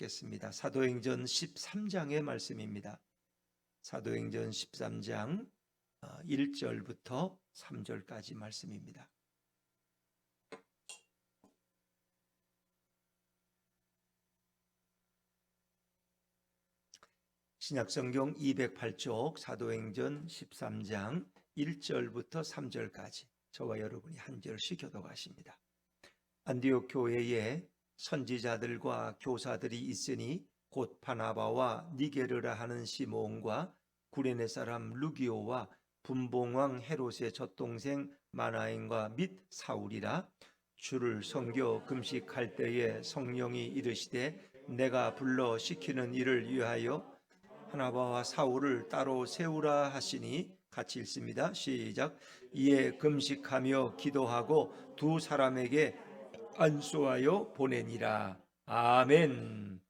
읽겠습니다. 사도행전 13장의 말씀입니다. 사도행전 13장 1절부터 3절까지 말씀입니다. 신약성경 208쪽 사도행전 13장 1절부터 3절까지 저와 여러분이 한 절씩 교독하십니다. 안디옥 교회에 선지자들과 교사들이 있으니 곧 바나바와 니게르라 하는 시몬과 구레네 사람 루기오와 분봉왕 헤롯의 젖동생 마나엔과 및 사울이라. 주를 섬겨 금식할 때에 성령이 이르시되 내가 불러 시키는 일을 위하여 바나바와 사울을 따로 세우라 하시니, 같이 읽습니다. 시작. 이에 금식하며 기도하고 두 사람에게 안수하여 보내니라. 아멘.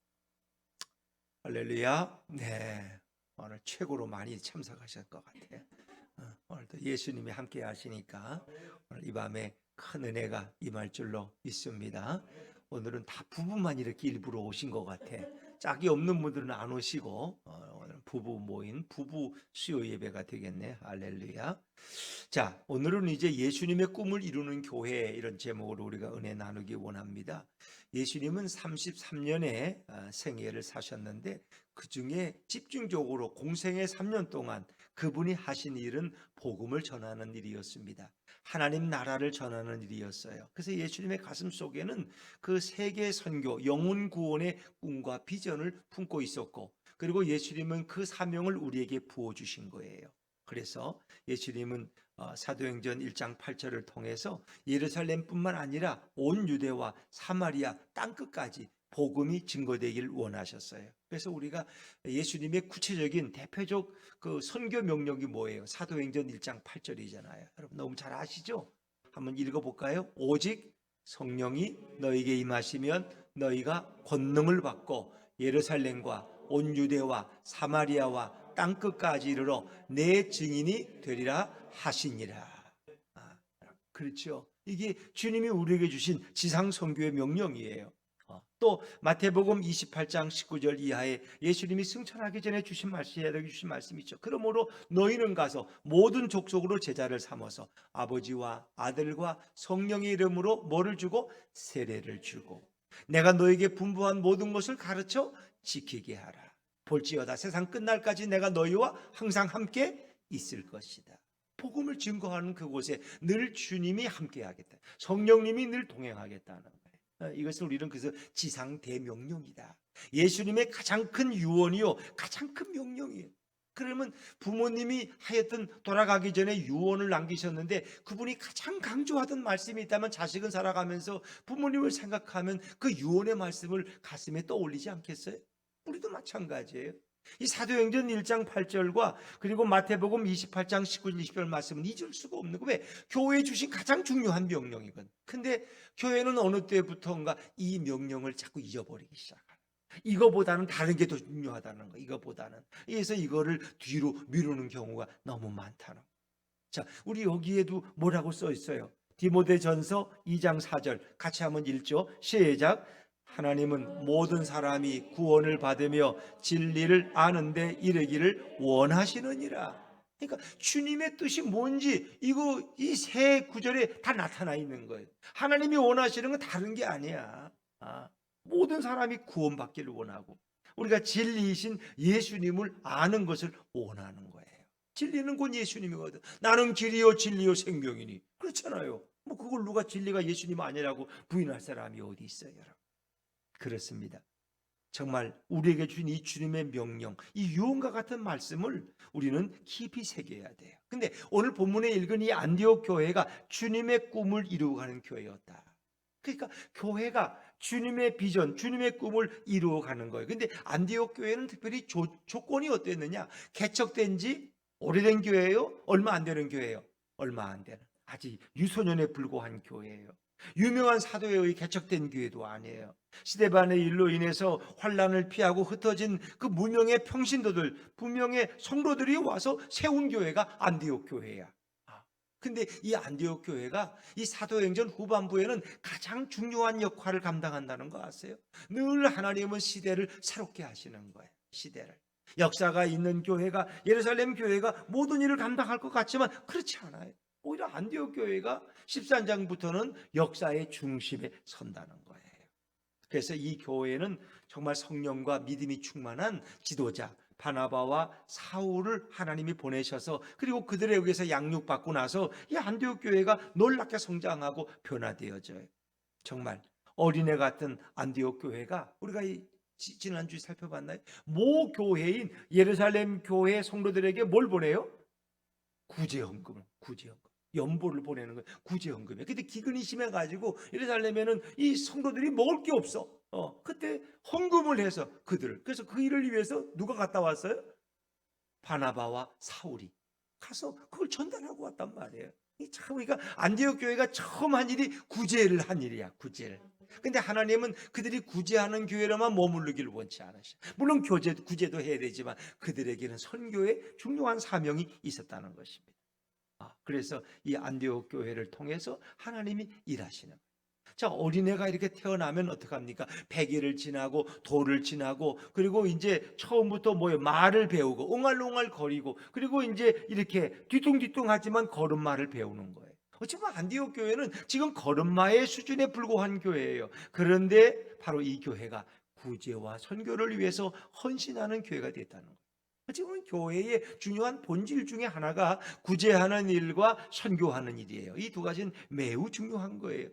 할렐루야. 네, 오늘 최고로 많이 참석하실 것 같아요. 오늘도 예수님이 함께 하시니까 오늘 이 밤에 큰 은혜가 임할 줄로 믿습니다. 오늘은 다 부부만 이렇게 일부러 오신 것 같아. 짝이 없는 분들은 안 오시고 오늘 부부 모인 부부 수요 예배가 되겠네. 할렐루야. 자, 오늘은 이제 예수님의 꿈을 이루는 교회, 이런 제목으로 우리가 은혜 나누기 원합니다. 예수님은 33년의 생애를 사셨는데 그 중에 집중적으로 공생의 3년 동안 그분이 하신 일은 복음을 전하는 일이었습니다. 하나님 나라를 전하는 일이었어요. 그래서 예수님의 가슴 속에는 그 세계 선교, 영혼 구원의 꿈과 비전을 품고 있었고, 그리고 예수님은 그 사명을 우리에게 부어주신 거예요. 그래서 예수님은 사도행전 1장 8절을 통해서 예루살렘뿐만 아니라 온 유대와 사마리아 땅끝까지 복음이 증거되길 원하셨어요. 그래서 우리가 예수님의 구체적인 대표적 그 선교 명령이 뭐예요? 사도행전 1장 8절이잖아요. 여러분 너무 잘 아시죠? 한번 읽어볼까요? 오직 성령이 너에게 임하시면 너희가 권능을 받고 예루살렘과 온 유대와 사마리아와 땅끝까지 이르러 내 증인이 되리라 하시니라. 그렇죠. 이게 주님이 우리에게 주신 지상 선교의 명령이에요. 또 마태복음 28장 19절 이하에 예수님이 승천하기 전에 주신 말씀이 있죠. 그러므로 너희는 가서 모든 족속으로 제자를 삼아서 아버지와 아들과 성령의 이름으로 뭐를 주고? 세례를 주고 내가 너에게 분부한 모든 것을 가르쳐 지키게 하라. 볼지어다 세상 끝날까지 내가 너희와 항상 함께 있을 것이다. 복음을 증거하는 그곳에 늘 주님이 함께 하겠다. 성령님이 늘 동행하겠다는 거예요. 이것을 우리는 그래서 지상 대명령이다. 예수님의 가장 큰 유언이요, 가장 큰 명령이에요. 그러면 부모님이 하여튼 돌아가기 전에 유언을 남기셨는데 그분이 가장 강조하던 말씀이 있다면 자식은 살아가면서 부모님을 생각하면 그 유언의 말씀을 가슴에 떠올리지 않겠어요? 우리도 마찬가지예요. 이 사도행전 1장 8절과 그리고 마태복음 28장 19절 20절 말씀은 잊을 수가 없는 거예요. 왜? 교회에 주신 가장 중요한 명령이거든. 근데 교회는 어느 때부터인가 이 명령을 자꾸 잊어버리기 시작하는, 이거보다는 다른 게 더 중요하다는 거, 이거보다는. 그래서 이거를 뒤로 미루는 경우가 너무 많다는 거. 자, 우리 여기에도 뭐라고 써 있어요? 디모데전서 2장 4절 같이 한번 읽죠. 시작. 하나님은 모든 사람이 구원을 받으며 진리를 아는데 이르기를 원하시느니라. 그러니까 주님의 뜻이 뭔지 이거 이 세 구절에 다 나타나 있는 거예요. 하나님이 원하시는 건 다른 게 아니야. 모든 사람이 구원받기를 원하고 우리가 진리이신 예수님을 아는 것을 원하는 거예요. 진리는 곧 예수님이거든. 나는 길이요 진리요 생명이니. 그렇잖아요. 뭐 그걸 누가 진리가 예수님 아니라고 부인할 사람이 어디 있어요, 여러분? 그렇습니다. 정말 우리에게 주신 이 주님의 명령, 이 유언과 같은 말씀을 우리는 깊이 새겨야 돼요. 근데 오늘 본문에 읽은 이 안디옥 교회가 주님의 꿈을 이루어가는 교회였다. 그러니까 교회가 주님의 비전, 주님의 꿈을 이루어가는 거예요. 근데 안디옥 교회는 특별히 조건이 어땠느냐? 개척된 지 오래된 교회예요? 얼마 안 되는 교회예요? 얼마 안 되는, 아직 유소년에 불과한 교회예요. 유명한 사도에 의해 개척된 교회도 아니에요. 스데반의 일로 인해서 환난을 피하고 흩어진 그 무명의 평신도들, 무명의 성도들이 와서 세운 교회가 안디옥 교회야. 근데 이 안디옥 교회가 이 사도행전 후반부에는 가장 중요한 역할을 감당한다는 거 아세요? 늘 하나님은 시대를 새롭게 하시는 거예요. 시대를. 역사가 있는 교회가, 예루살렘 교회가 모든 일을 감당할 것 같지만 그렇지 않아요. 오히려 안디옥 교회가 13장부터는 역사의 중심에 선다는 거예요. 그래서 이 교회는 정말 성령과 믿음이 충만한 지도자 바나바와 사울을 하나님이 보내셔서, 그리고 그들에 의해서 양육받고 나서 이 안디옥 교회가 놀랍게 성장하고 변화되어져요. 정말 어린애 같은 안디옥 교회가, 우리가 지난주에 살펴봤나요? 모 교회인 예루살렘 교회 성도들에게 뭘 보내요? 구제헌금을, 연보를 보내는 거예요. 구제헌금이에요. 근데 기근이 심해가지고 예루살렘에는 이 성도들이 먹을 게 없어. 그때 헌금을 해서 그래서 그 일을 위해서 누가 갔다 왔어요? 바나바와 사울이 가서 그걸 전달하고 왔단 말이에요. 참, 그러니까 안디옥 교회가 처음 한 일이 구제를 한 일이야. 구제를. 근데 하나님은 그들이 구제하는 교회로만 머무르기를 원치 않으셔. 물론 구제도 해야 되지만 그들에게는 선교의 중요한 사명이 있었다는 것입니다. 그래서 이 안디옥 교회를 통해서 하나님이 일하시는 거예요. 자, 어린애가 이렇게 태어나면 어떡합니까? 100일을 지나고 돌을 지나고, 그리고 이제 처음부터 말을 배우고 옹알옹알 거리고, 그리고 이제 이렇게 뒤뚱뒤뚱하지만 걸음마를 배우는 거예요. 어쩌면 안디옥 교회는 지금 걸음마의 수준에 불과한 교회예요. 그런데 바로 이 교회가 구제와 선교를 위해서 헌신하는 교회가 됐다는 거예요. 지금 교회의 중요한 본질 중에 하나가 구제하는 일과 선교하는 일이에요. 이 두 가지는 매우 중요한 거예요.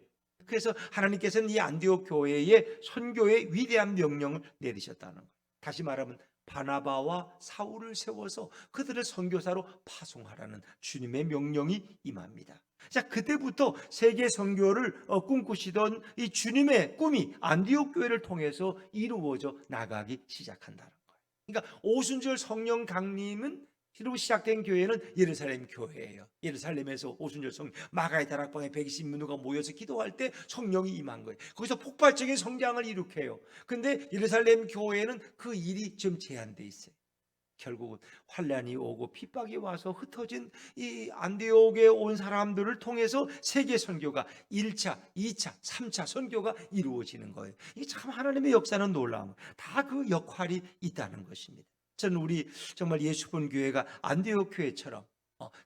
그래서 하나님께서는 이 안디옥 교회의 선교의 위대한 명령을 내리셨다는 거예요. 다시 말하면 바나바와 사울을 세워서 그들을 선교사로 파송하라는 주님의 명령이 임합니다. 자, 그때부터 세계 선교를 꿈꾸시던 이 주님의 꿈이 안디옥 교회를 통해서 이루어져 나가기 시작한다는 거예요. 그러니까 오순절 성령 강림은 로 시작된 교회는 예루살렘 교회예요. 예루살렘에서 오순절 성령, 마가의 다락방에 120문호가 모여서 기도할 때 성령이 임한 거예요. 거기서 폭발적인 성장을 일으켜요. 근데 예루살렘 교회는 그 일이 좀 제한돼 있어요. 결국은 환란이 오고 핍박이 와서 흩어진 이 안디옥에 온 사람들을 통해서 세계 선교가 1차, 2차, 3차 선교가 이루어지는 거예요. 이게 참 하나님의 역사는 놀라운, 다 그 역할이 있다는 것입니다. 저는 우리 정말 예수본 교회가 안디옥 교회처럼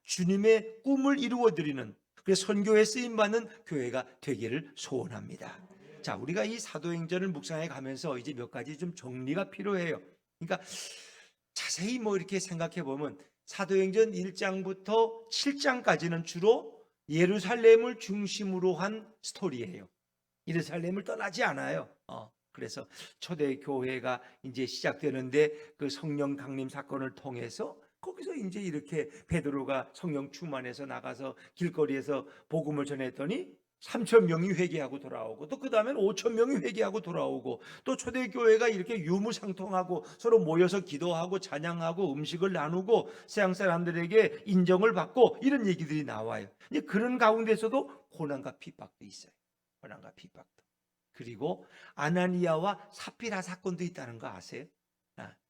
주님의 꿈을 이루어드리는, 그래서 선교에 쓰임받는 교회가 되기를 소원합니다. 자, 우리가 이 사도행전을 묵상해 가면서 이제 몇 가지 좀 정리가 필요해요. 그러니까 자세히 이렇게 생각해 보면 사도행전 1장부터 7장까지는 주로 예루살렘을 중심으로 한 스토리예요. 예루살렘을 떠나지 않아요. 그래서 초대 교회가 이제 시작되는데 그 성령 강림 사건을 통해서 거기서 이제 이렇게 베드로가 성령 충만해서 나가서 길거리에서 복음을 전했더니 3,000명이 회개하고 돌아오고, 또 그 다음엔 5,000명이 회개하고 돌아오고, 또 초대교회가 이렇게 유무상통하고 서로 모여서 기도하고 찬양하고 음식을 나누고 세상 사람들에게 인정을 받고, 이런 얘기들이 나와요. 그런 가운데서도 고난과 핍박도 있어요. 고난과 핍박도. 그리고 아나니아와 삽비라 사건도 있다는 거 아세요?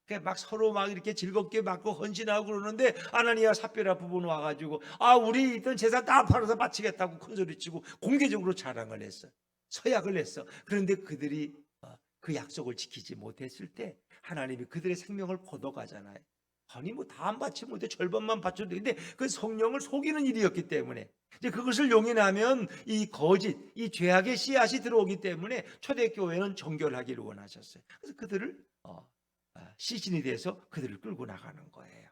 그러니까 막 서로 막 이렇게 즐겁게 맞고 헌신하고 그러는데 아나니아 삽비라 부분 와가지고 우리 있던 재산 다 팔아서 바치겠다고 큰소리치고 공개적으로 자랑을 했어. 서약을 했어. 그런데 그들이 그 약속을 지키지 못했을 때 하나님이 그들의 생명을 걷어가잖아요. 아니 다 안 바치면 못해, 절반만 바쳐도 되는데 그 성령을 속이는 일이었기 때문에 이제 그것을 용인하면 이 거짓, 이 죄악의 씨앗이 들어오기 때문에 초대교회는 정결하기를 원하셨어요. 그래서 그들을 시신이 돼서 그들을 끌고 나가는 거예요.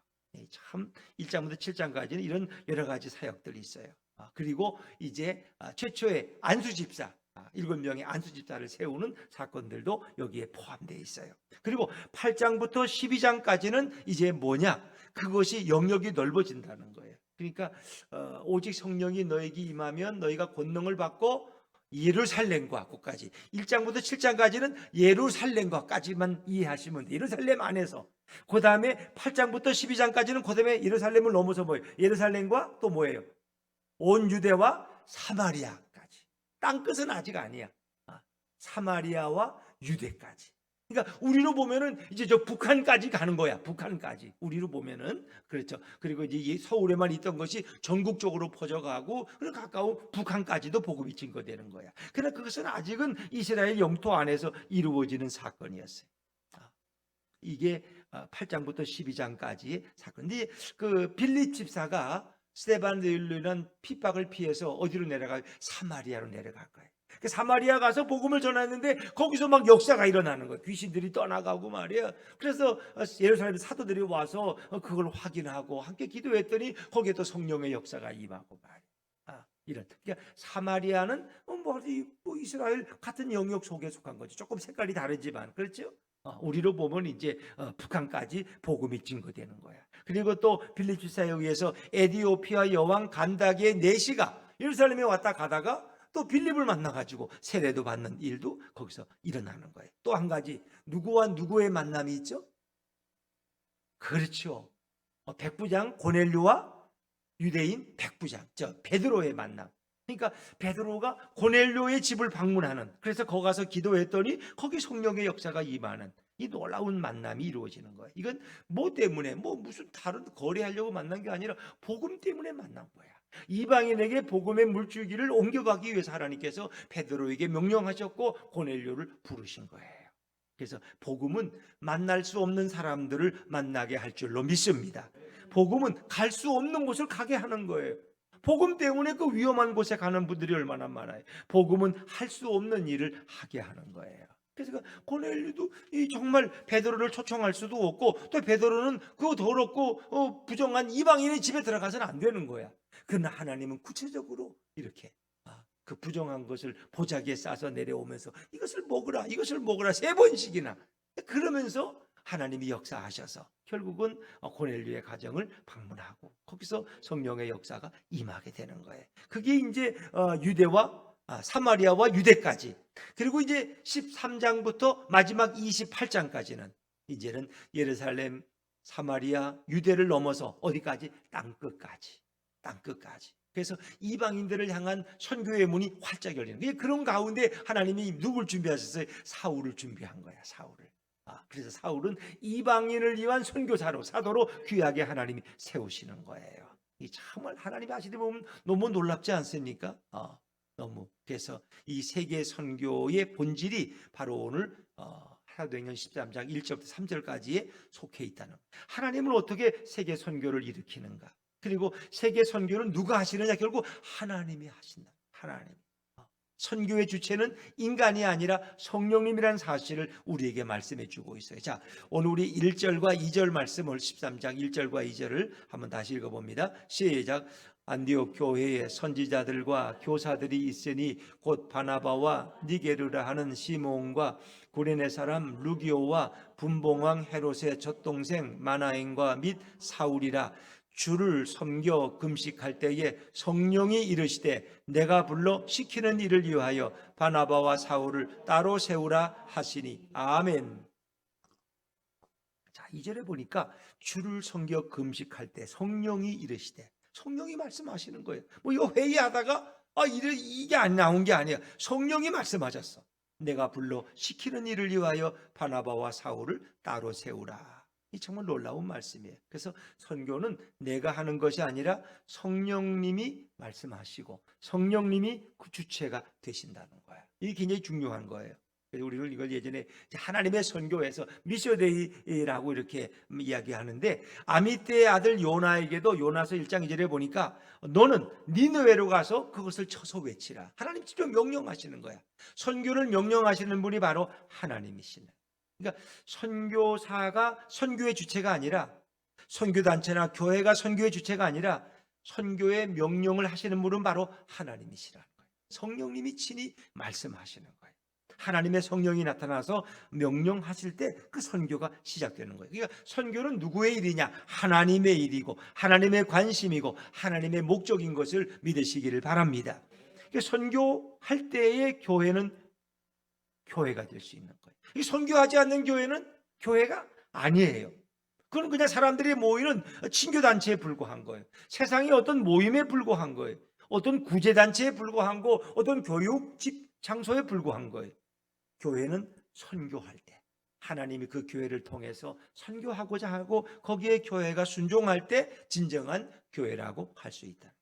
참 1장부터 7장까지는 이런 여러 가지 사역들이 있어요. 그리고 이제 최초의 안수집사, 7명의 안수집사를 세우는 사건들도 여기에 포함되어 있어요. 그리고 8장부터 12장까지는 이제 뭐냐? 그것이 영역이 넓어진다는 거예요. 그러니까 오직 성령이 너에게 임하면 너희가 권능을 받고 예루살렘과 끝까지 1장부터 7장까지는 예루살렘과까지만 이해하시면 돼요. 예루살렘 안에서. 그 다음에 8장부터 12장까지는 그 다음에 예루살렘을 넘어서 뭐예요? 예루살렘과 또 뭐예요? 온 유대와 사마리아까지. 땅끝은 아직 아니야. 사마리아와 유대까지. 그러니까 우리로 보면은 이제 저 북한까지 가는 거야. 북한까지. 우리로 보면은 그렇죠. 그리고 이제 이 서울에만 있던 것이 전국적으로 퍼져가고 그리고 가까운 북한까지도 복음이 증거되는 거야. 그러나 그것은 아직은 이스라엘 영토 안에서 이루어지는 사건이었어요. 이게 8장부터 12장까지의 사건. 근데 그 빌립 집사가 스데반들이란 핍박을 피해서 어디로 내려가요? 사마리아로 내려갈 거예요. 그 사마리아 가서 복음을 전했는데 거기서 막 역사가 일어나는 거예요. 귀신들이 떠나가고 말이야. 그래서 예루살렘 사도들이 와서 그걸 확인하고 함께 기도했더니 거기에 또 성령의 역사가 임하고 말이야. 이런. 그러니까 사마리아는 뭐 이스라엘 같은 영역 속에 속한 거지. 조금 색깔이 다르지만 그렇죠? 우리로 보면 이제 북한까지 복음이 증거되는 거야. 그리고 또 빌립 집사에 의해서 에디오피아 여왕 간다기의 내시가 예루살렘에 왔다 가다가 또 빌립을 만나가지고 세례도 받는 일도 거기서 일어나는 거예요. 또 한 가지, 누구와 누구의 만남이 있죠? 그렇죠. 백부장 고넬료와 유대인 백부장, 베드로의 만남. 그러니까 베드로가 고넬료의 집을 방문하는, 그래서 거기 가서 기도했더니 거기 성령의 역사가 임하는 이 놀라운 만남이 이루어지는 거예요. 이건 뭐 때문에, 무슨 다른 거래하려고 만난 게 아니라 복음 때문에 만난 거야. 이방인에게 복음의 물줄기를 옮겨가기 위해서 하나님께서 베드로에게 명령하셨고 고넬료를 부르신 거예요. 그래서 복음은 만날 수 없는 사람들을 만나게 할 줄로 믿습니다. 복음은 갈 수 없는 곳을 가게 하는 거예요. 복음 때문에 그 위험한 곳에 가는 분들이 얼마나 많아요. 복음은 할 수 없는 일을 하게 하는 거예요. 그래서 고넬료도 정말 베드로를 초청할 수도 없고, 또 베드로는 그 더럽고 부정한 이방인의 집에 들어가서는 안 되는 거야. 그러나 하나님은 구체적으로 이렇게 그 부정한 것을 보자기에 싸서 내려오면서 이것을 먹으라 3번씩이나 그러면서 하나님이 역사하셔서 결국은 고넬료의 가정을 방문하고 거기서 성령의 역사가 임하게 되는 거예요. 그게 이제 유대와 사마리아와 유대까지, 그리고 이제 13장부터 마지막 28장까지는 이제는 예루살렘, 사마리아, 유대를 넘어서 어디까지? 땅끝까지. 그래서 이방인들을 향한 선교의 문이 활짝 열리는, 그런 가운데 하나님이 누굴 준비하셨어요? 사울을 준비한 거야. 사울을. 그래서 사울은 이방인을 위한 선교사로, 사도로 귀하게 하나님이 세우시는 거예요. 이 정말 하나님이 하시다 보면 너무 놀랍지 않습니까? 너무. 그래서 이 세계 선교의 본질이 바로 오늘 사도행전 13장 1절부터 3절까지에 속해 있다는 거예요. 하나님은 어떻게 세계 선교를 일으키는가? 그리고 세계 선교는 누가 하시느냐? 결국 하나님이 하신다. 하나님. 선교의 주체는 인간이 아니라 성령님이라는 사실을 우리에게 말씀해 주고 있어요. 자, 오늘 우리 1절과 2절 말씀을 13장 1절과 2절을 한번 다시 읽어봅니다. 시작. 안디옥 교회에 선지자들과 교사들이 있으니 곧 바나바와 니게르라 하는 시몬과 구레네 사람 루기오와 분봉왕 헤롯의 젖동생 마나엔과 및 사울이라. 주를 섬겨 금식할 때에 성령이 이르시되 내가 불러 시키는 일을 위하여 바나바와 사울을 따로 세우라 하시니. 아멘. 자, 2절에 보니까 주를 섬겨 금식할 때 성령이 이르시되, 성령이 말씀하시는 거예요. 이거 회의하다가 이게 안 나온 게 아니야. 성령이 말씀하셨어. 내가 불러 시키는 일을 위하여 바나바와 사울을 따로 세우라. 이 정말 놀라운 말씀이에요. 그래서 선교는 내가 하는 것이 아니라 성령님이 말씀하시고 성령님이 그 주체가 되신다는 거예요. 이게 굉장히 중요한 거예요. 우리는 이걸 예전에 하나님의 선교에서 미셔데이라고 이렇게 이야기하는데, 아미떼의 아들 요나에게도 요나서 1장 2절에 보니까 너는 니느웨로 가서 그것을 쳐서 외치라. 하나님 직접 명령하시는 거야. 선교를 명령하시는 분이 바로 하나님이시네. 그러니까 선교사가 선교의 주체가 아니라, 선교단체나 교회가 선교의 주체가 아니라 선교의 명령을 하시는 분은 바로 하나님이시라는 거예요. 성령님이 친히 말씀하시는 거예요. 하나님의 성령이 나타나서 명령하실 때 그 선교가 시작되는 거예요. 그러니까 선교는 누구의 일이냐? 하나님의 일이고 하나님의 관심이고 하나님의 목적인 것을 믿으시기를 바랍니다. 그러니까 선교할 때의 교회는 교회가 될 수 있는 거예요. 이 선교하지 않는 교회는 교회가 아니에요. 그건 그냥 사람들이 모이는 친교단체에 불과한 거예요. 세상의 어떤 모임에 불과한 거예요. 어떤 구제단체에 불과한 거, 어떤 교육 장소에 불과한 거예요. 교회는 선교할 때 하나님이 그 교회를 통해서 선교하고자 하고 거기에 교회가 순종할 때 진정한 교회라고 할 수 있다.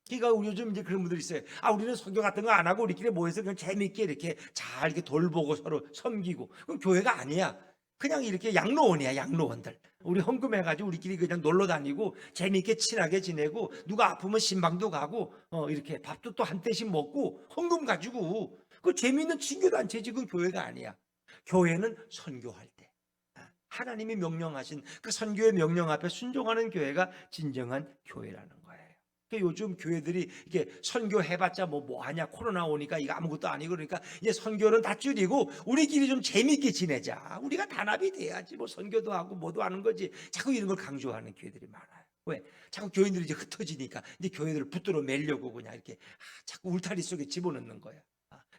그러니까 우리 요즘 이제 그런 분들이 있어요. 우리는 선교 같은 거 안 하고 우리끼리 모여서 그냥 재밌게 이렇게 잘 이렇게 돌보고 서로 섬기고. 그건 교회가 아니야. 그냥 이렇게 양로원이야, 양로원들. 우리 헌금해가지고 우리끼리 그냥 놀러 다니고 재밌게 친하게 지내고 누가 아프면 신방도 가고 이렇게 밥도 또 한 대씩 먹고 헌금 가지고 그 재미있는 친교단체지. 그건 교회가 아니야. 교회는 선교할 때 하나님이 명령하신 그 선교의 명령 앞에 순종하는 교회가 진정한 교회라는 거예요. 그러니까 요즘 교회들이 이게 선교해봤자 뭐 하냐, 코로나 오니까 이거 아무것도 아니고, 그러니까 이제 선교는 다 줄이고 우리끼리 좀 재밌게 지내자, 우리가 단합이 돼야지 뭐 선교도 하고 뭐도 하는 거지. 자꾸 이런 걸 강조하는 교회들이 많아요. 왜? 자꾸 교인들이 이제 흩어지니까 이제 교회들을 붙들어 매려고 그냥 이렇게 자꾸 울타리 속에 집어넣는 거야.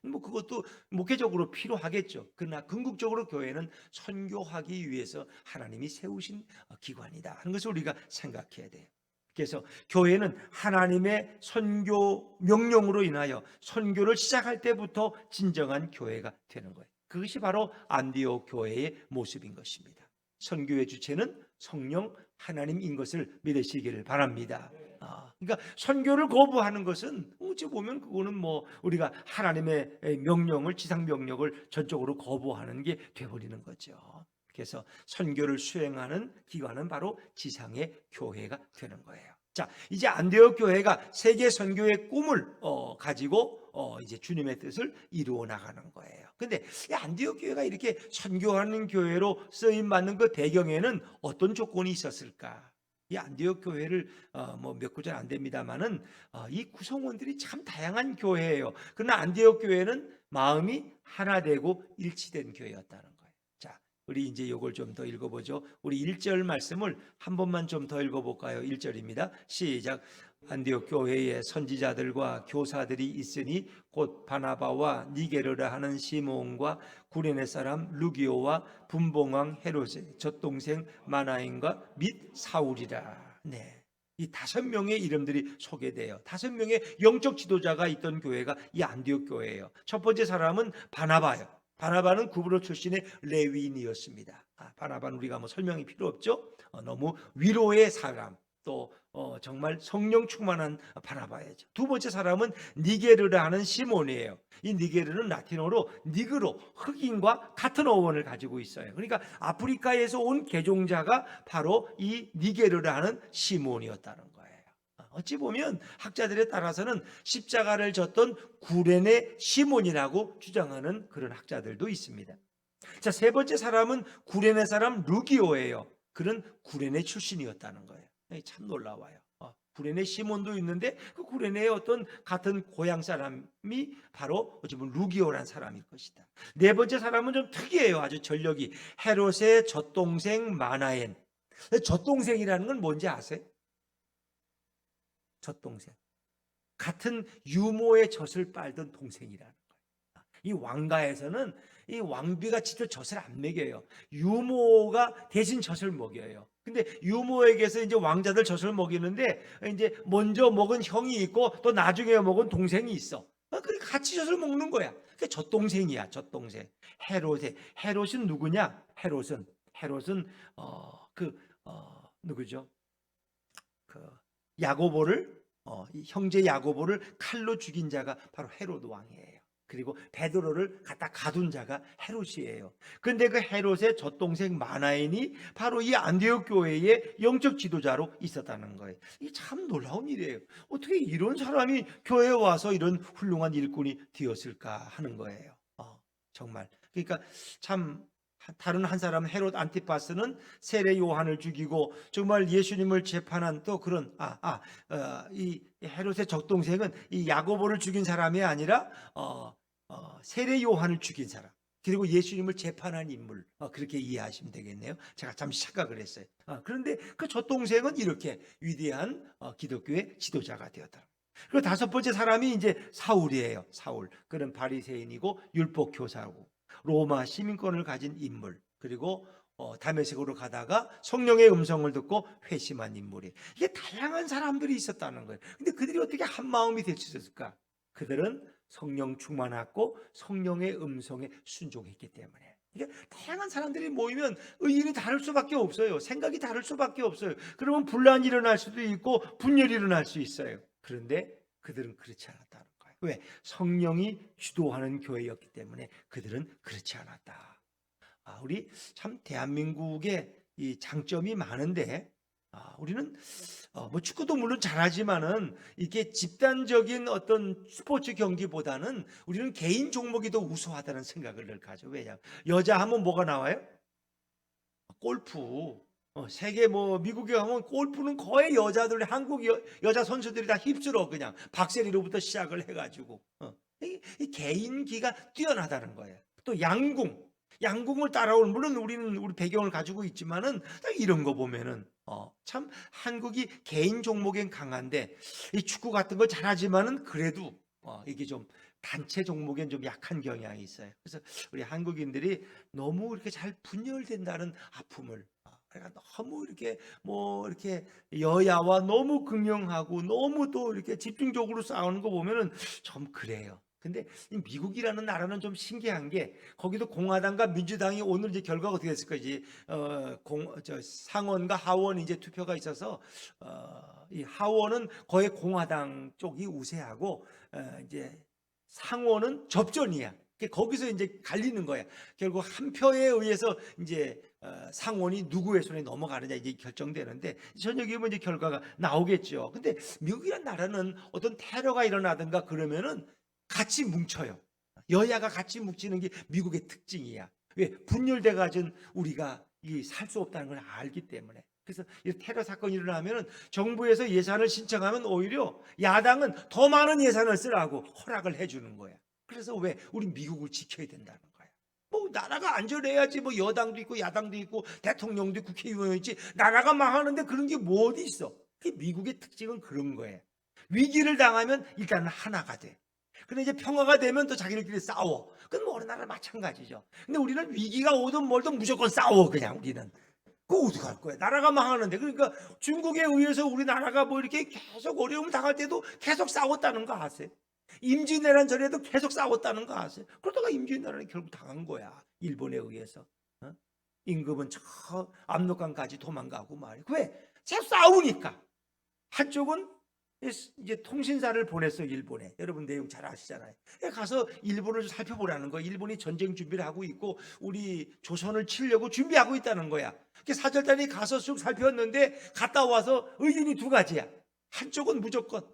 뭐 그것도 목회적으로 필요하겠죠. 그러나 궁극적으로 교회는 선교하기 위해서 하나님이 세우신 기관이다 하는 것을 우리가 생각해야 돼요. 그래서 교회는 하나님의 선교 명령으로 인하여 선교를 시작할 때부터 진정한 교회가 되는 거예요. 그것이 바로 안디옥 교회의 모습인 것입니다. 선교의 주체는 성령 하나님인 것을 믿으시기를 바랍니다. 그러니까 선교를 거부하는 것은 어찌 보면 그거는 뭐 우리가 하나님의 명령을, 지상 명령을 전적으로 거부하는 게 돼버리는 거죠. 그래서 선교를 수행하는 기관은 바로 지상의 교회가 되는 거예요. 자, 이제 안디옥 교회가 세계 선교의 꿈을 가지고 이제 주님의 뜻을 이루어 나가는 거예요. 근데 이 안디옥 교회가 이렇게 선교하는 교회로 쓰임 받는 그 배경에는 어떤 조건이 있었을까? 이 안디옥 교회를 뭐 몇 구절 안 됩니다만은 이 구성원들이 참 다양한 교회예요. 그러나 안디옥 교회는 마음이 하나 되고 일치된 교회였다는 거예요. 자, 우리 이제 이걸 좀 더 읽어보죠. 우리 1절 말씀을 한 번만 좀 더 읽어볼까요? 1절입니다. 시작. 안디옥 교회에 선지자들과 교사들이 있으니 곧 바나바와 니게르라 하는 시몬과 구레네 사람 루기오와 분봉왕 헤롯의 젖동생 마나인과 및 사울이라. 네, 이 5명의 이름들이 소개돼요. 5명의 영적 지도자가 있던 교회가 이 안디옥 교회예요. 첫 번째 사람은 바나바예요. 바나바는 구브로 출신의 레위인이었습니다. 바나바는 우리가 뭐 설명이 필요 없죠. 너무 위로의 사람, 또 정말 성령 충만한 바나바예요. 두 번째 사람은 니게르라 하는 시몬이에요. 이 니게르는 라틴어로 니그로, 흑인과 같은 어원을 가지고 있어요. 그러니까 아프리카에서 온 개종자가 바로 이 니게르라 하는 시몬이었다는 거예요. 어찌 보면 학자들에 따라서는 십자가를 졌던 구레네 시몬이라고 주장하는 그런 학자들도 있습니다. 자, 세 번째 사람은 구레네 사람 루기오예요. 그는 구레네 출신이었다는 거예요. 참 놀라워요. 구레네 시몬도 있는데 그 구레네의 어떤 같은 고향 사람이 바로 어찌 보면 루기오란 사람일 것이다. 네 번째 사람은 좀 특이해요. 아주 전력이. 헤롯의 젖동생 마나엔. 젖동생이라는 건 뭔지 아세요? 젖동생. 같은 유모의 젖을 빨던 동생이라는 거예요. 이 왕가에서는 이 왕비가 직접 젖을 안 먹여요. 유모가 대신 젖을 먹여요. 근데 유모에게서 이제 왕자들 젖을 먹이는데 이제 먼저 먹은 형이 있고 또 나중에 먹은 동생이 있어. 그래 같이 젖을 먹는 거야. 그게 젖동생이야, 젖동생. 헤롯은 누구냐? 헤롯은 누구죠? 그 야고보를 형제 야고보를 칼로 죽인 자가 바로 헤롯 왕이에요. 그리고 베드로를 갖다 가둔 자가 헤롯이에요. 그런데 그 헤롯의 젖동생 마나엔이 바로 이 안디옥 교회의 영적 지도자로 있었다는 거예요. 이게 참 놀라운 일이에요. 어떻게 이런 사람이 교회에 와서 이런 훌륭한 일꾼이 되었을까 하는 거예요. 정말. 그러니까 참 다른 한 사람 헤롯 안티파스는 세례 요한을 죽이고 정말 예수님을 재판한 또 그런 이 헤롯의 적동생은 이 야고보를 죽인 사람이 아니라 세례 요한을 죽인 사람, 그리고 예수님을 재판한 인물, 그렇게 이해하시면 되겠네요. 제가 잠시 착각을 했어요. 그런데 그 적동생은 이렇게 위대한 기독교의 지도자가 되었다. 그리고 다섯 번째 사람이 이제 사울이에요. 사울. 그는 바리새인이고 율법 교사고 로마 시민권을 가진 인물, 그리고 다메섹으로 가다가 성령의 음성을 듣고 회심한 인물이, 이게 다양한 사람들이 있었다는 거예요. 근데 그들이 어떻게 한 마음이 될 수 있었을까? 그들은 성령 충만하고 성령의 음성에 순종했기 때문에. 그러니까 다양한 사람들이 모이면 의견이 다를 수밖에 없어요. 생각이 다를 수밖에 없어요. 그러면 분란이 일어날 수도 있고 분열이 일어날 수 있어요. 그런데 그들은 그렇지 않았다는 거예요. 왜? 성령이 주도하는 교회였기 때문에 그들은 그렇지 않았다. 우리 참 대한민국의 이 장점이 많은데, 우리는 뭐 축구도 물론 잘하지만은 이게 집단적인 어떤 스포츠 경기보다는 우리는 개인 종목이 더 우수하다는 생각을 늘 가져. 왜냐? 여자 하면 뭐가 나와요? 골프. 세계 뭐 미국에 가면 골프는 거의 여자들, 한국 여자 선수들이 다 휩쓸어. 그냥 박세리로부터 시작을 해가지고 이 개인기가 뛰어나다는 거예요. 또 양궁을 따라올, 물론 우리는 우리 배경을 가지고 있지만은 이런 거 보면은 참 한국이 개인 종목엔 강한데 이 축구 같은 거 잘하지만은 그래도 이게 좀 단체 종목엔 좀 약한 경향이 있어요. 그래서 우리 한국인들이 너무 이렇게 잘 분열된다는 아픔을, 그러니까 너무 이렇게 뭐 이렇게 여야와 너무 극명하고 너무 또 이렇게 집중적으로 싸우는 거 보면은 좀 그래요. 근데 이 미국이라는 나라는 좀 신기한 게 거기도 공화당과 민주당이 오늘 이제 결과가 어떻게 됐을 거지? 상원과 하원 이제 투표가 있어서 이 하원은 거의 공화당 쪽이 우세하고 이제 상원은 접전이야. 거기서 이제 갈리는 거야. 결국 한 표에 의해서 이제 상원이 누구의 손에 넘어가느냐 이제 결정되는데 저녁에 뭐 이제 결과가 나오겠죠. 근데 미국이란 나라는 어떤 테러가 일어나든가 그러면은 같이 뭉쳐요. 여야가 같이 뭉치는 게 미국의 특징이야. 왜? 분열돼 가진 우리가 살 수 없다는 걸 알기 때문에. 그래서 이 테러 사건이 일어나면 정부에서 예산을 신청하면 오히려 야당은 더 많은 예산을 쓰라고 허락을 해주는 거야. 그래서 왜? 우리 미국을 지켜야 된다는 거야. 뭐 나라가 안전해야지. 뭐 여당도 있고 야당도 있고 대통령도 있고 국회의원이 있지. 나라가 망하는데 그런 게 뭐 어디 있어? 미국의 특징은 그런 거예요. 위기를 당하면 일단은 하나가 돼. 근데 이제 평화가 되면 또 자기들끼리 싸워. 그건 뭐 어느 나라 마찬가지죠. 근데 우리는 위기가 오든 뭘든 무조건 싸워. 그냥 우리는. 그거 어디 갈 거야? 나라가 망하는데. 그러니까 중국에 의해서 우리나라가 뭐 이렇게 계속 어려움 당할 때도 계속 싸웠다는 거 아세요? 임진왜란 전에도 계속 싸웠다는 거 아세요? 그러다가 임진왜란이 결국 당한 거야. 일본에 의해서. 임금은 저 압록강까지 도망가고 말이야. 왜? 계속 싸우니까. 한쪽은 이제 통신사를 보냈어, 일본에. 여러분 내용 잘 아시잖아요. 가서 일본을 살펴보라는 거야. 일본이 전쟁 준비를 하고 있고 우리 조선을 치려고 준비하고 있다는 거야. 사절단이 가서 쭉 살폈는데 갔다 와서 의견이 두 가지야. 한쪽은 무조건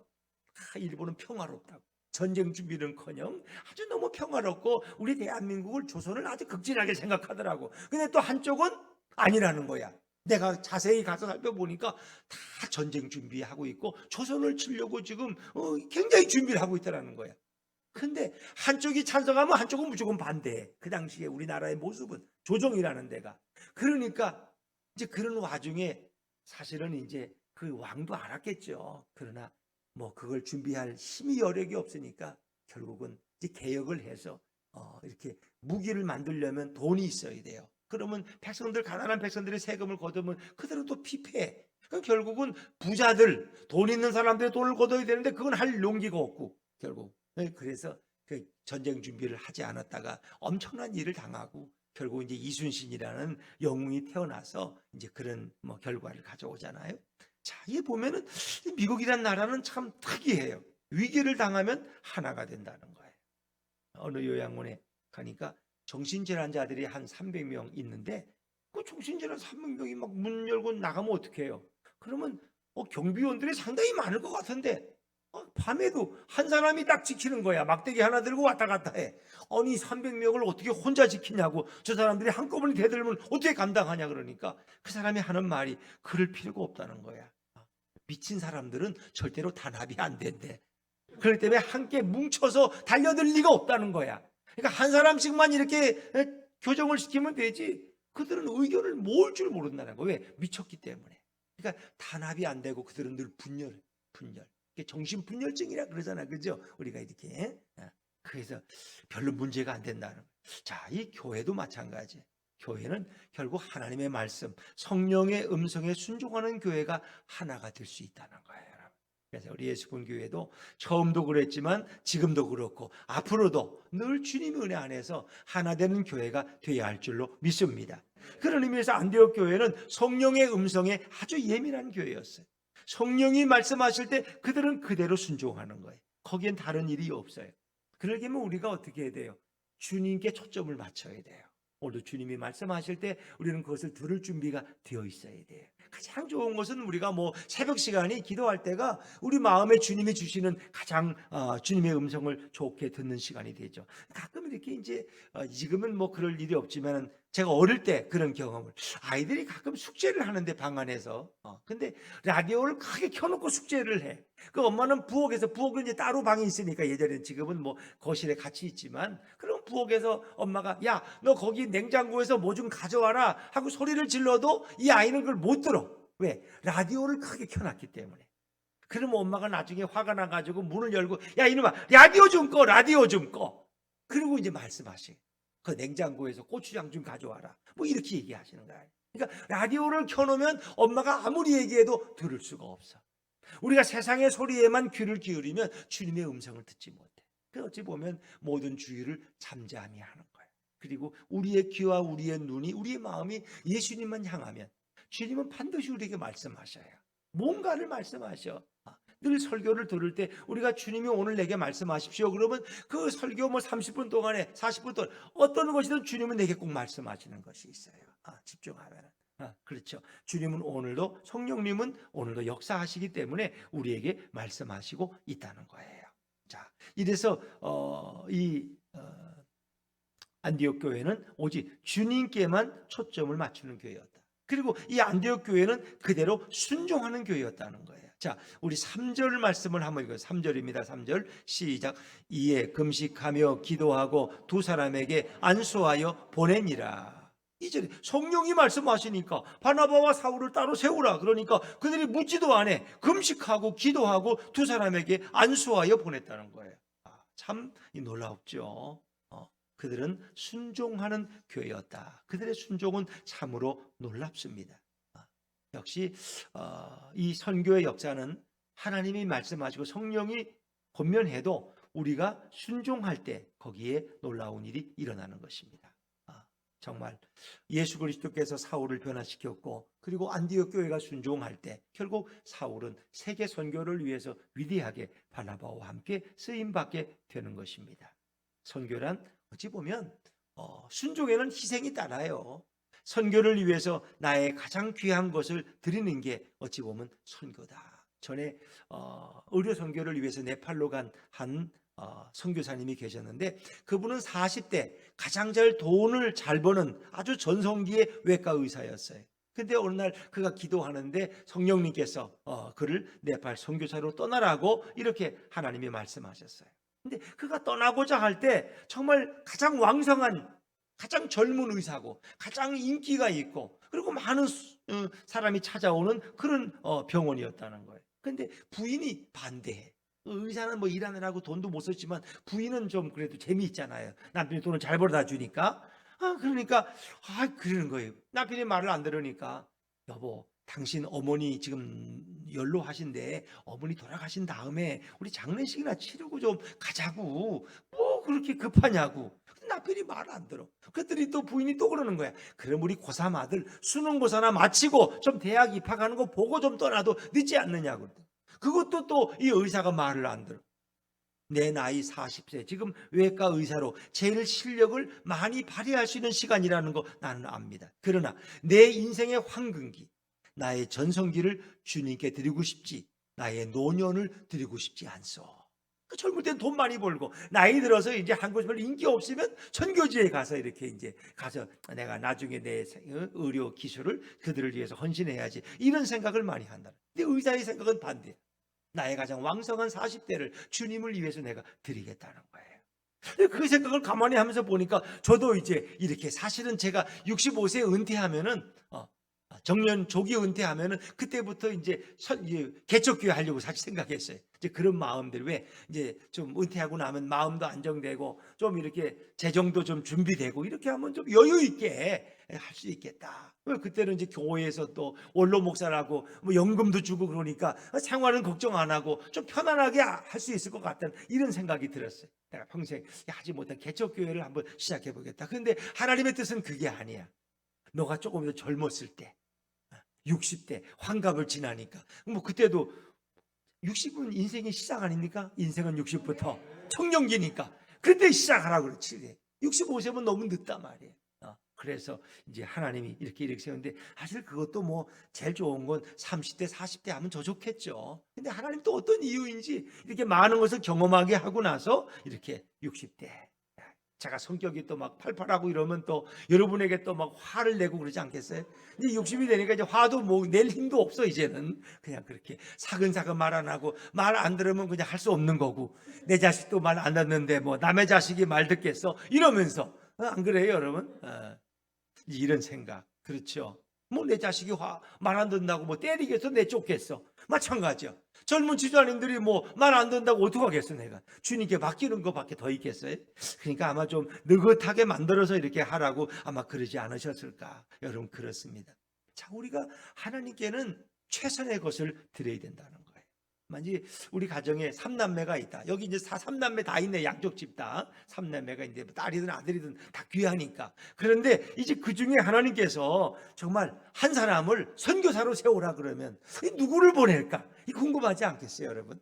일본은 평화롭다고. 전쟁 준비는커녕 아주 너무 평화롭고 우리 대한민국을, 조선을 아주 극진하게 생각하더라고. 근데 또 한쪽은 아니라는 거야. 내가 자세히 가서 살펴보니까 다 전쟁 준비하고 있고 조선을 치려고 지금 굉장히 준비를 하고 있다는 거야. 근데 한쪽이 찬성하면 한쪽은 무조건 반대해. 그 당시에 우리나라의 모습은, 조정이라는 데가. 그러니까 이제 그런 와중에 사실은 이제 그 왕도 알았겠죠. 그러나 뭐 그걸 준비할 힘이 여력이 없으니까 결국은 이제 개혁을 해서 이렇게 무기를 만들려면 돈이 있어야 돼요. 그러면 백성들, 가난한 백성들의 세금을 걷으면 그들은 또 피폐해. 그럼 결국은 부자들, 돈 있는 사람들의 돈을 걷어야 되는데 그건 할 용기가 없고 결국. 그래서 그 전쟁 준비를 하지 않았다가 엄청난 일을 당하고 결국 이제 이순신이라는 영웅이 태어나서 이제 그런 뭐 결과를 가져오잖아요. 자, 이 보면은 미국이란 나라는 참 특이해요. 위기를 당하면 하나가 된다는 거예요. 어느 요양원에 가니까 정신질환자들이 한 300명 있는데 그 정신질환 300명이 막 문 열고 나가면 어떡해요? 그러면 경비원들이 상당히 많을 것 같은데 밤에도 한 사람이 딱 지키는 거야. 막대기 하나 들고 왔다 갔다 해. 아니 300명을 어떻게 혼자 지키냐고. 저 사람들이 한꺼번에 대들면 어떻게 감당하냐. 그러니까 그 사람이 하는 말이 그럴 필요가 없다는 거야. 미친 사람들은 절대로 단합이 안 된대. 그렇기 때문에 함께 뭉쳐서 달려들 리가 없다는 거야. 그러니까 한 사람씩만 이렇게 교정을 시키면 되지 그들은 의견을 모을 줄 모른다는 거예요. 왜? 미쳤기 때문에. 그러니까 단합이 안 되고 그들은 늘 분열. 정신분열증이라 그러잖아. 그죠? 우리가 이렇게. 그래서 별로 문제가 안 된다는 거예요. 자, 이 교회도 마찬가지. 교회는 결국 하나님의 말씀, 성령의 음성에 순종하는 교회가 하나가 될 수 있다는 거예요. 그래서 우리 예수분교회도 처음도 그랬지만 지금도 그렇고 앞으로도 늘 주님의 은혜 안에서 하나 되는 교회가 되어야 할 줄로 믿습니다. 그런 의미에서 안디옥 교회는 성령의 음성에 아주 예민한 교회였어요. 성령이 말씀하실 때 그들은 그대로 순종하는 거예요. 거기엔 다른 일이 없어요. 그러려면 우리가 어떻게 해야 돼요? 주님께 초점을 맞춰야 돼요. 오늘도 주님이 말씀하실 때 우리는 그것을 들을 준비가 되어 있어야 돼요. 가장 좋은 것은 우리가 새벽 시간이 기도할 때가 우리 마음에 주님이 주시는 가장 주님의 음성을 좋게 듣는 시간이 되죠. 가끔 이렇게 이제 지금은 그럴 일이 없지만 제가 어릴 때 그런 경험을, 아이들이 가끔 숙제를 하는데 방 안에서 근데 라디오를 크게 켜놓고 숙제를 해. 그 엄마는 부엌은 이제 따로 방이 있으니까, 예전에는, 지금은 거실에 같이 있지만, 그럼 부엌에서 엄마가 야, 너 거기 냉장고에서 뭐 좀 가져와라 하고 소리를 질러도 이 아이는 그걸 못 들어. 왜? 라디오를 크게 켜놨기 때문에. 그러면 엄마가 나중에 화가 나가지고 문을 열고 야 이놈아, 라디오 좀 꺼, 라디오 좀 꺼. 그리고 이제 말씀하시. 그 냉장고에서 고추장 좀 가져와라. 이렇게 얘기하시는 거예요. 그러니까 라디오를 켜놓으면 엄마가 아무리 얘기해도 들을 수가 없어. 우리가 세상의 소리에만 귀를 기울이면 주님의 음성을 듣지 못해. 그 어찌 보면 모든 주의를 잠잠히 하는 거예요. 그리고 우리의 귀와 우리의 눈이, 우리의 마음이 예수님만 향하면 주님은 반드시 우리에게 말씀하셔요. 뭔가를 말씀하셔. 늘 설교를 들을 때 우리가 주님이 오늘 내게 말씀하십시오 그러면 그 설교 30분 동안에 40분 동안 어떤 것이든 주님은 내게 꼭 말씀하시는 것이 있어요. 집중하면. 그렇죠. 주님은 오늘도, 성령님은 오늘도 역사하시기 때문에 우리에게 말씀하시고 있다는 거예요. 자, 이래서 안디옥 교회는 오직 주님께만 초점을 맞추는 교회였다. 그리고 이 안디옥 교회는 그대로 순종하는 교회였다는 거예요. 자, 우리 3절 말씀을 한번 읽어요. 3절입니다. 3절 시작. 이에 금식하며 기도하고 두 사람에게 안수하여 보내니라. 2절에 성령이 말씀하시니까 바나바와 사울을 따로 세우라. 그러니까 그들이 묻지도 않아. 금식하고 기도하고 두 사람에게 안수하여 보냈다는 거예요. 참 놀랍죠. 그들은 순종하는 교회였다. 그들의 순종은 참으로 놀랍습니다. 역시 이 선교의 역사는 하나님이 말씀하시고 성령이 권면해도 우리가 순종할 때 거기에 놀라운 일이 일어나는 것입니다. 정말 예수 그리스도께서 사울을 변화시켰고, 그리고 안디옥 교회가 순종할 때 결국 사울은 세계 선교를 위해서 위대하게 바나바와 함께 쓰임받게 되는 것입니다. 선교란 어찌 보면 순종에는 희생이 따라요. 선교를 위해서 나의 가장 귀한 것을 드리는 게 어찌 보면 선교다. 전에 의료 선교를 위해서 네팔로 간 한 선교사님이 계셨는데, 그분은 40대 가장 돈을 잘 버는 아주 전성기의 외과 의사였어요. 근데 어느 날 그가 기도하는데 성령님께서 그를 네팔 선교사로 떠나라고 이렇게 하나님이 말씀하셨어요. 근데 그가 떠나고자 할 때 정말 가장 왕성한, 가장 젊은 의사고 가장 인기가 있고 그리고 많은 사람이 찾아오는 그런 병원이었다는 거예요. 근데 부인이 반대해. 의사는 일하느라고 돈도 못 썼지만 부인은 좀 그래도 재미있잖아요. 남편이 돈을 잘 벌어다 주니까. 그러니까 그러는 거예요. 남편이 말을 안 들으니까, 여보, 당신 어머니 지금 연로하신데 어머니 돌아가신 다음에 우리 장례식이나 치르고 좀 가자고. 그렇게 급하냐고. 남편이 말을 안 들어. 그랬더니 또 부인이 또 그러는 거야. 그럼 우리 고3 아들 수능고사나 마치고 좀 대학 입학하는 거 보고 좀 떠나도 늦지 않느냐고. 그것도 또 이 의사가 말을 안 들어. 내 나이 40세, 지금 외과 의사로 제일 실력을 많이 발휘할 수 있는 시간이라는 거 나는 압니다. 그러나 내 인생의 황금기, 나의 전성기를 주님께 드리고 싶지, 나의 노년을 드리고 싶지 않소. 젊을 땐 돈 많이 벌고 나이 들어서 이제 한 곳에 별로 인기 없으면 선교지에 가서 이렇게 이제 가서 내가 나중에 내 의료 기술을 그들을 위해서 헌신해야지, 이런 생각을 많이 한다. 근데 의사의 생각은 반대야. 나의 가장 왕성한 40대를 주님을 위해서 내가 드리겠다는 거예요. 그 생각을 가만히 하면서 보니까 저도 이제 이렇게, 사실은 제가 65세에 은퇴하면은 정년 조기 은퇴하면은 그때부터 이제 개척교회 하려고 사실 생각했어요. 이제 그런 마음들, 왜 이제 좀 은퇴하고 나면 마음도 안정되고 좀 이렇게 재정도 좀 준비되고 이렇게 하면 좀 여유 있게 할 수 있겠다. 그때는 이제 교회에서 또 원로 목사라고 뭐 연금도 주고 그러니까 생활은 걱정 안 하고 좀 편안하게 할 수 있을 것 같다는 이런 생각이 들었어요. 내가 평생 하지 못한 개척교회를 한번 시작해 보겠다. 그런데 하나님의 뜻은 그게 아니야. 너가 조금 더 젊었을 때, 60대 환갑을 지나니까, 뭐 그때도 60은 인생의 시작 아닙니까? 인생은 60부터 청년기니까 그때 시작하라고 그렇지. 65세면 너무 늦단 말이에요. 그래서 이제 하나님이 이렇게 세웠는데, 사실 그것도 뭐 제일 좋은 건 30대 40대 하면 더 좋겠죠. 근데 하나님 또 어떤 이유인지 이렇게 많은 것을 경험하게 하고 나서 이렇게 60대, 제가 성격이 또 막 팔팔하고 이러면 또 여러분에게 또 막 화를 내고 그러지 않겠어요? 이제 60이 되니까 이제 화도 뭐 낼 힘도 없어. 이제는 그냥 그렇게 사근사근 말 안 하고, 말 안 들으면 그냥 할 수 없는 거고, 내 자식도 말 안 듣는데 뭐 남의 자식이 말 듣겠어 이러면서, 안 그래요 여러분? 이런 생각. 그렇죠. 뭐 내 자식이 말 안 듣는다고 뭐 때리겠어, 내쫓겠어. 마찬가지야. 젊은 지도자님들이 뭐 말 안 듣는다고 어떡하겠어 내가. 주님께 맡기는 것밖에 더 있겠어요? 그러니까 아마 좀 느긋하게 만들어서 이렇게 하라고 아마 그러지 않으셨을까. 여러분, 그렇습니다. 자, 우리가 하나님께는 최선의 것을 드려야 된다는 거예요. 만약 우리 가정에 3남매가 있다. 여기 이제 3남매 다 있네. 양쪽 집 다 3남매가 있는데 딸이든 아들이든 다 귀하니까. 그런데 이제 그 중에 하나님께서 정말 한 사람을 선교사로 세우라 그러면 누구를 보낼까? 이 궁금하지 않겠어요 여러분?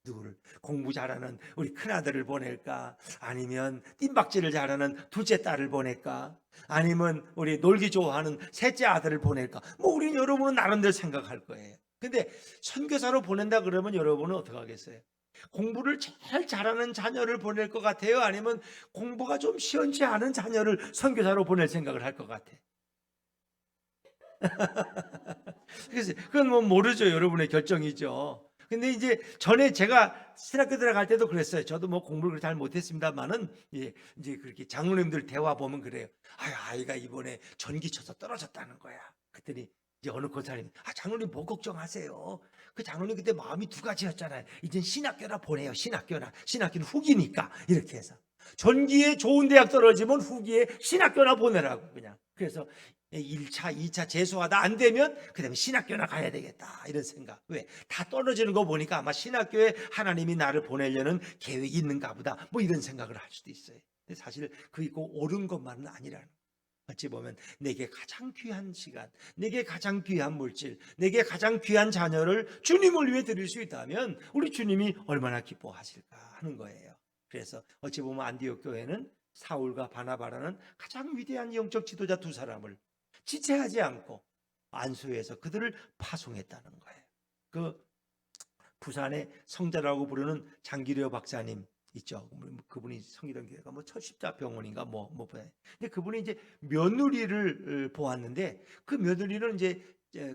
누구를? 공부 잘하는 우리 큰아들을 보낼까? 아니면 뜀박질을 잘하는 둘째 딸을 보낼까? 아니면 우리 놀기 좋아하는 셋째 아들을 보낼까? 뭐 우리 여러분은 나름대로 생각할 거예요. 근데 선교사로 보낸다 그러면 여러분은 어떻게 하겠어요? 공부를 제일 잘하는 자녀를 보낼 것 같아요? 아니면 공부가 좀 시원치 않은 자녀를 선교사로 보낼 생각을 할 것 같아요? 그래서 그건 뭐 모르죠. 여러분의 결정이죠. 근데 이제 전에 제가 신학교 들어갈 때도 그랬어요. 저도 뭐 공부를 잘 못했습니다만은, 이제 그렇게 장로님들 대화 보면 그래요. 아이가 이번에 전기 쳐서 떨어졌다는 거야. 그랬더니 이제 어느 권사님이, 장로님 뭐 걱정하세요? 그 장로님 그때 마음이 두 가지였잖아요. 이젠 신학교나 보내요. 신학교는 후기니까. 이렇게 해서 전기에 좋은 대학 떨어지면 후기에 신학교나 보내라고 그냥. 그래서 1차, 2차 재수하다 안 되면 그 다음에 신학교나 가야 되겠다 이런 생각. 왜? 다 떨어지는 거 보니까 아마 신학교에 하나님이 나를 보내려는 계획이 있는가 보다, 뭐 이런 생각을 할 수도 있어요. 근데 사실 그게 꼭 옳은 것만은 아니라는 거예요. 어찌 보면 내게 가장 귀한 시간, 내게 가장 귀한 물질, 내게 가장 귀한 자녀를 주님을 위해 드릴 수 있다면 우리 주님이 얼마나 기뻐하실까 하는 거예요. 그래서 어찌 보면 안디옥 교회는 사울과 바나바라는 가장 위대한 영적 지도자 두 사람을 지체하지 않고 안수해서 그들을 파송했다는 거예요. 그 부산의 성자라고 부르는 장기려 박사님 있죠. 그분이 섬기던 교회가 뭐 천십자병원인가 근데 그분이 이제 며느리를 보았는데, 그 며느리는 이제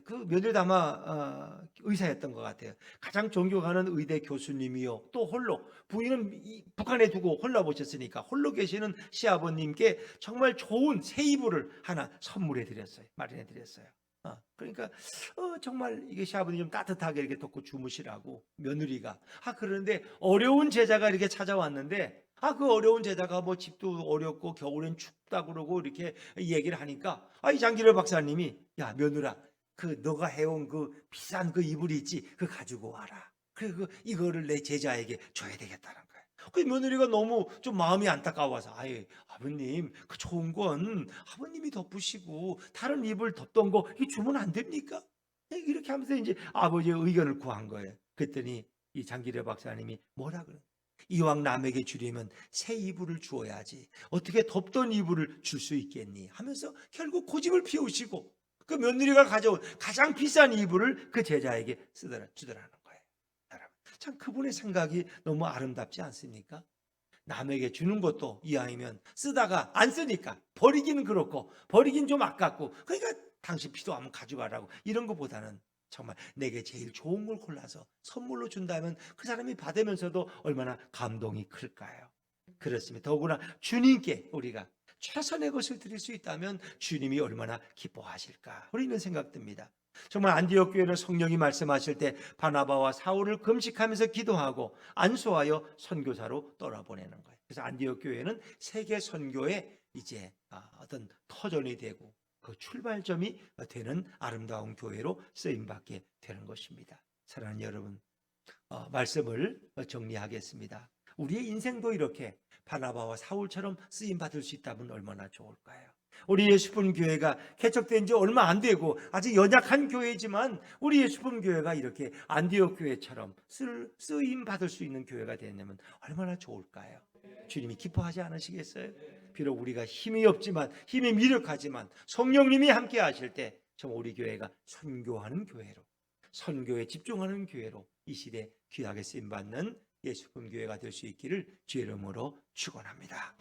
그 며느리도 아마 의사였던 것 같아요. 가장 존경하는 의대 교수님이요, 또 홀로 부인은 북한에 두고 홀로 보셨으니까 홀로 계시는 시아버님께 정말 좋은 새 이불을 하나 선물해 드렸어요. 마련해 드렸어요. 그러니까 정말 이게 시아버님 좀 따뜻하게 이렇게 덮고 주무시라고 며느리가. 그런데 어려운 제자가 이렇게 찾아왔는데, 그 어려운 제자가 뭐 집도 어렵고 겨울엔 춥다 그러고 이렇게 얘기를 하니까, 이 장기려 박사님이, 야 며느라, 그 너가 해온 그 비싼 그 이불이 있지, 그거 가지고 와라. 그리고 이거를 내 제자에게 줘야 되겠다는 거예요. 그 며느리가 너무 좀 마음이 안타까워서, 아버님 그 좋은 건 아버님이 덮으시고 다른 이불 덮던 거 이게 주면 안 됩니까? 이렇게 하면서 이제 아버지의 의견을 구한 거예요. 그랬더니 이 장기려 박사님이 뭐라 그래? 이왕 남에게 주려면 새 이불을 주어야지 어떻게 덮던 이불을 줄 수 있겠니? 하면서 결국 고집을 피우시고 그 며느리가 가져온 가장 비싼 이불을 그 제자에게 주더라는 거예요. 여러분, 참 그분의 생각이 너무 아름답지 않습니까? 남에게 주는 것도 이왕이면 쓰다가 안 쓰니까 버리기는 그렇고, 버리긴 좀 아깝고, 그러니까 당신 필요하면 가져가라고, 이런 것보다는 정말 내게 제일 좋은 걸 골라서 선물로 준다면 그 사람이 받으면서도 얼마나 감동이 클까요? 그렇습니다. 더구나 주님께 우리가 최선의 것을 드릴 수 있다면 주님이 얼마나 기뻐하실까, 우리는 생각됩니다. 정말 안디옥 교회는 성령이 말씀하실 때 바나바와 사울을 금식하면서 기도하고 안수하여 선교사로 떠나보내는 거예요. 그래서 안디옥 교회는 세계 선교의 이제 어떤 터전이 되고 그 출발점이 되는 아름다운 교회로 쓰임받게 되는 것입니다. 사랑하는 여러분, 말씀을 정리하겠습니다. 우리의 인생도 이렇게 바나바와 사울처럼 쓰임받을 수 있다면 얼마나 좋을까요? 우리 예수품 교회가 개척된 지 얼마 안 되고 아직 연약한 교회지만 우리 예수품 교회가 이렇게 안디옥 교회처럼 쓰임받을 수 있는 교회가 되려면 얼마나 좋을까요? 주님이 기뻐하지 않으시겠어요? 비록 우리가 힘이 없지만, 힘이 미력하지만 성령님이 함께 하실 때 정말 우리 교회가 선교하는 교회로, 선교에 집중하는 교회로 이 시대 귀하게 쓰임받는 예수품 교회가 될 수 있기를 주의 이름으로 축원합니다.